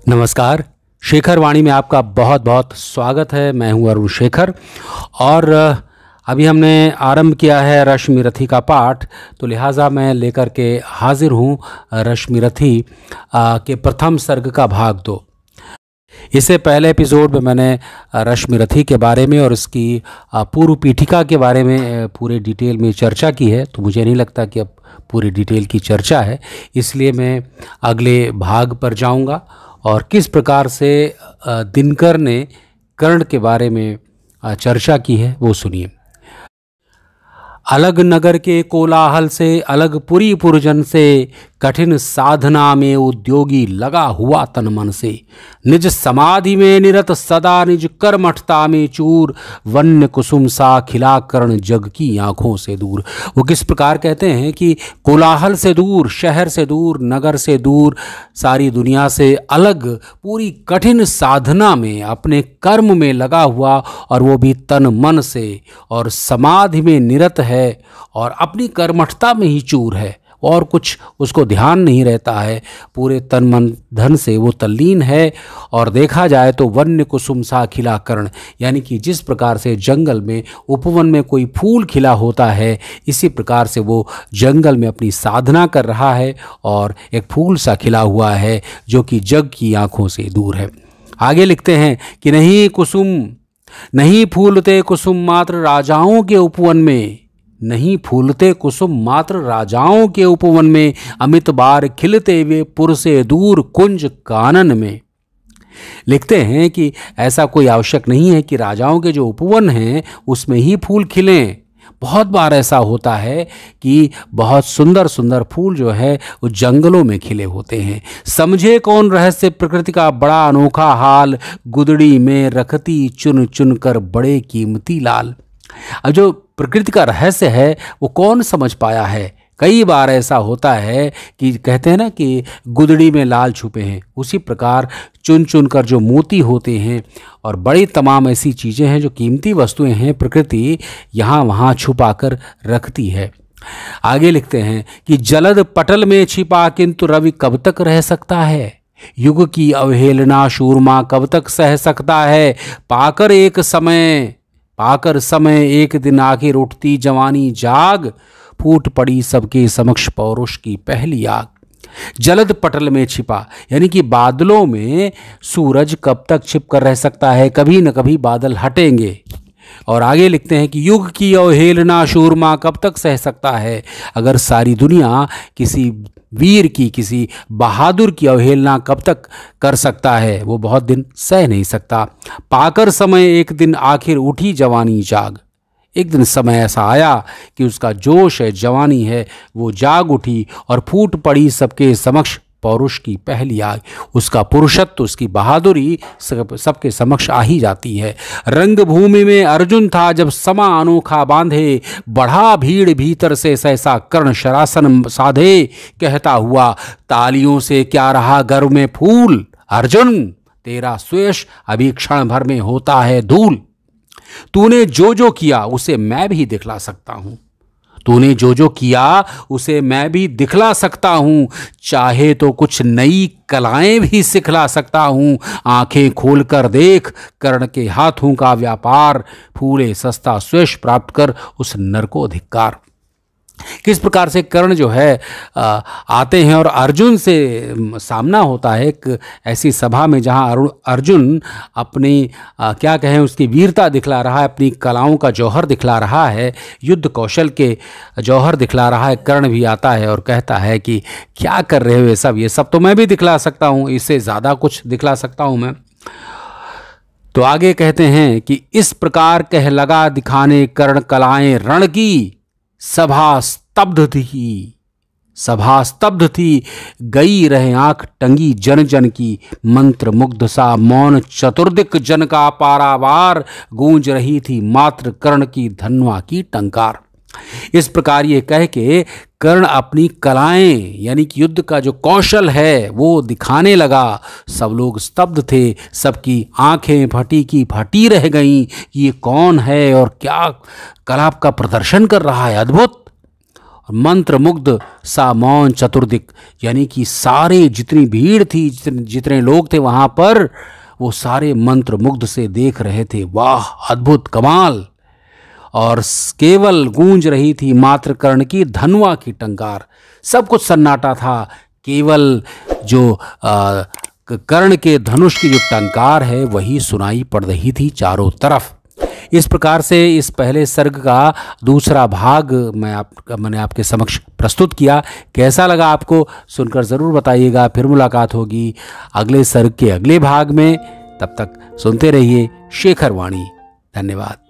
नमस्कार। शेखर वाणी में आपका बहुत बहुत स्वागत है। मैं हूं अरुण शेखर और अभी हमने आरंभ किया है रश्मि रथी का पाठ, तो लिहाजा मैं लेकर के हाजिर हूं रश्मि रथी के प्रथम सर्ग का भाग 2। इससे पहले एपिसोड में मैंने रश्मि रथी के बारे में और इसकी पूर्व पीठिका के बारे में पूरे डिटेल में चर्चा की है, तो मुझे नहीं लगता कि अब पूरी डिटेल की चर्चा है, इसलिए मैं अगले भाग पर जाऊंगा और किस प्रकार से दिनकर ने कर्ण के बारे में चर्चा की है वो सुनिए। अलग नगर के कोलाहल से, अलग पुरी पुरजन से, कठिन साधना में उद्योगी लगा हुआ तन मन से, निज समाधि में निरत सदा, निज कर्मठता में चूर, वन्य कुसुम सा खिला कर्ण जग की आंखों से दूर। वो किस प्रकार कहते हैं कि कोलाहल से दूर, शहर से दूर, नगर से दूर, सारी दुनिया से अलग, पूरी कठिन साधना में अपने कर्म में लगा हुआ, और वो भी तन मन से, और समाधि में निरत है और अपनी कर्मठता में ही चूर है और कुछ उसको ध्यान नहीं रहता है। पूरे तन मन धन से वो तल्लीन है। और देखा जाए तो वन्य कुसुम सा खिला कर्ण, यानी कि जिस प्रकार से जंगल में, उपवन में कोई फूल खिला होता है, इसी प्रकार से वो जंगल में अपनी साधना कर रहा है और एक फूल सा खिला हुआ है जो कि जग की आंखों से दूर है। आगे लिखते हैं कि नहीं फूलते कुसुम मात्र राजाओं के उपवन में, नहीं फूलते कुसुम मात्र राजाओं के उपवन में, अमित बार खिलते वे पुर से दूर कुंज कानन में। लिखते हैं कि ऐसा कोई आवश्यक नहीं है कि राजाओं के जो उपवन हैं उसमें ही फूल खिलें। बहुत बार ऐसा होता है कि बहुत सुंदर सुंदर फूल जो है वो जंगलों में खिले होते हैं। समझे कौन रहस्य प्रकृति का बड़ा अनोखा हाल, गुदड़ी में रखती चुन चुन कर बड़े कीमती लाल। अब जो प्रकृति का रहस्य है वो कौन समझ पाया है। कई बार ऐसा होता है कि कहते हैं ना कि गुदड़ी में लाल छुपे हैं, उसी प्रकार चुन चुन कर जो मोती होते हैं और बड़ी तमाम ऐसी चीज़ें हैं जो कीमती वस्तुएं हैं, प्रकृति यहाँ वहाँ छुपा कर रखती है। आगे लिखते हैं कि जलद पटल में छिपा किंतु रवि कब तक रह सकता है, युग की अवहेलना शूरमा कब तक सह सकता है, पाकर समय एक दिन आखिर उठती जवानी जाग, फूट पड़ी सबके समक्ष पौरुष की पहली आग। जलद पटल में छिपा, यानी कि बादलों में सूरज कब तक छिप कर रह सकता है, कभी न कभी बादल हटेंगे। और आगे लिखते हैं कि युग की अवहेलना शूरमा कब तक सह सकता है। अगर सारी दुनिया किसी वीर की, किसी बहादुर की अवहेलना कब तक कर सकता है, वो बहुत दिन सह नहीं सकता। पाकर समय एक दिन आखिर उठी जवानी जाग, एक दिन समय ऐसा आया कि उसका जोश है, जवानी है, वो जाग उठी और फूट पड़ी सबके समक्ष पौरुष की पहली आग। उसका पुरुषत्व, उसकी बहादुरी सबके समक्ष आ ही जाती है। रंग भूमि में अर्जुन था जब समा अनोखा बांधे, बढ़ा भीड़ भीतर से सहसा कर्ण शरासन साधे, कहता हुआ तालियों से क्या रहा गर्व में फूल, अर्जुन तेरा स्वेश अभी क्षण भर में होता है धूल। तूने जो जो किया उसे मैं भी दिखला सकता हूं, तूने जो जो किया उसे मैं भी दिखला सकता हूं, चाहे तो कुछ नई कलाएं भी सिखला सकता हूं। आंखें खोलकर देख कर्ण के हाथों का व्यापार, फूले सस्ता स्वेश प्राप्त कर उस नर को धिक्कार। किस प्रकार से कर्ण जो है आते हैं और अर्जुन से सामना होता है एक ऐसी सभा में जहां अर्जुन अपनी क्या कहें उसकी वीरता दिखला रहा है, अपनी कलाओं का जौहर दिखला रहा है, युद्ध कौशल के जौहर दिखला रहा है। कर्ण भी आता है और कहता है कि क्या कर रहे हो ये सब तो मैं भी दिखला सकता हूँ, इससे ज़्यादा कुछ दिखला सकता हूँ मैं। तो आगे कहते हैं कि इस प्रकार कह लगा दिखाने कर्ण कलाएं रण की, सभा स्तब्ध थी, गई रहे आंख टंगी जन जन की, मंत्र मुग्ध सा मौन चतुर्दिक जन का पारावार, गूंज रही थी मात्र कर्ण की धनवा की टंकार। इस प्रकार ये कह के कर्ण अपनी कलाएं यानी कि युद्ध का जो कौशल है वो दिखाने लगा। सब लोग स्तब्ध थे, सबकी आंखें फटी की फटी रह गईं कि ये कौन है और क्या कला का प्रदर्शन कर रहा है, अद्भुत। मंत्रमुग्ध सा मौन चतुर्दिक, यानी कि सारे जितनी भीड़ थी, जितने लोग थे वहां पर, वो सारे मंत्रमुग्ध से देख रहे थे। वाह, अद्भुत, कमाल। और केवल गूंज रही थी मात्र कर्ण की धनुआ की टंकार। सब कुछ सन्नाटा था, केवल जो कर्ण के धनुष की जो टंकार है वही सुनाई पड़ रही थी चारों तरफ। इस प्रकार से इस पहले सर्ग का दूसरा भाग मैंने आपके समक्ष प्रस्तुत किया। कैसा लगा आपको सुनकर ज़रूर बताइएगा। फिर मुलाकात होगी अगले सर्ग के अगले भाग में। तब तक सुनते रहिए शेखर वाणी। धन्यवाद।